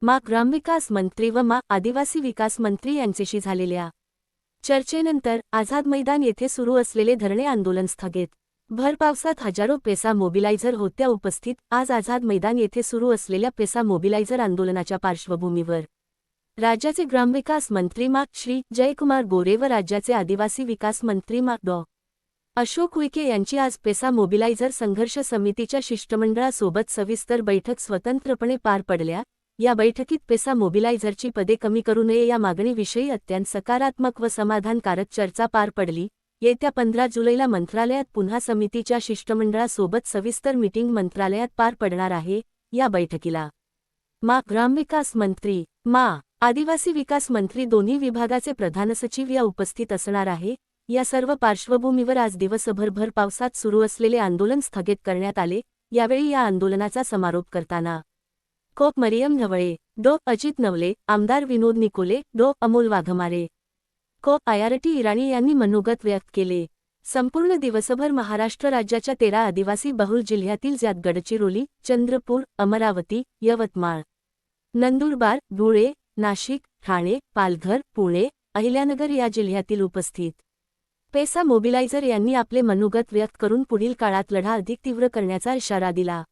मा ग्रामविकास मंत्री व मा आदिवासी विकास मंत्री यांच्याशी झालेल्या चर्चेनंतर आझाद मैदान येथे सुरू असलेले धरणे आंदोलन स्थगित। भर पावसात हजारो पेसा मोबिलायझर होत्या उपस्थित। आज आझाद मैदान येथे सुरू असलेल्या पेसा मोबिलायझर आंदोलनाच्या पार्श्वभूमीवर राज्याचे ग्रामविकास मंत्री मा श्री जयकुमार गोरे व राज्याचे आदिवासी विकास मंत्री मा डॉ. अशोक उईके यांची आज पेसा मोबिलायझर संघर्ष समितीच्या शिष्टमंडळासोबत सविस्तर बैठक स्वतंत्रपणे पार पडल्या। या बैठकीत पेसा मोबिलायझरची पदे कमी करू नये या मागणीविषयी अत्यंत सकारात्मक व समाधानकारक चर्चा पार पडली। येत्या 15 जुलैला मंत्रालयात पुन्हा समितीच्या शिष्टमंडळासोबत सविस्तर मीटिंग मंत्रालयात पार पडणार आहे। या बैठकीला मा ग्रामविकास मंत्री, मा आदिवासी विकास मंत्री दोन्ही विभागाचे प्रधान सचिव या उपस्थित असणार आहे। या सर्व पार्श्वभूमीवर आज दिवसभर भर पावसात सुरू असलेले आंदोलन स्थगित करण्यात आले। यावेळी या आंदोलनाचा समारोप करताना कोप मरियम ढवळे, डॉ. अजित नवले, आमदार विनोद निकोले, डॉ. अमोल वाघमारे, कोप आयारटी इराणी यांनी मनोगत व्यक्त केले। संपूर्ण दिवसभर महाराष्ट्र राज्याच्या 13 आदिवासी बहुल जिल्ह्यातील ज्यात गडचिरोली, चंद्रपूर, अमरावती, यवतमाळ, नंदुरबार, धुळे, नाशिक, ठाणे, पालघर, पुणे, अहिल्यानगर या जिल्ह्यातील उपस्थित पेसा मोबिलायझर यांनी आपले मनोगत व्यक्त करून पुढील काळात लढा अधिक तीव्र करण्याचा इशारा दिला।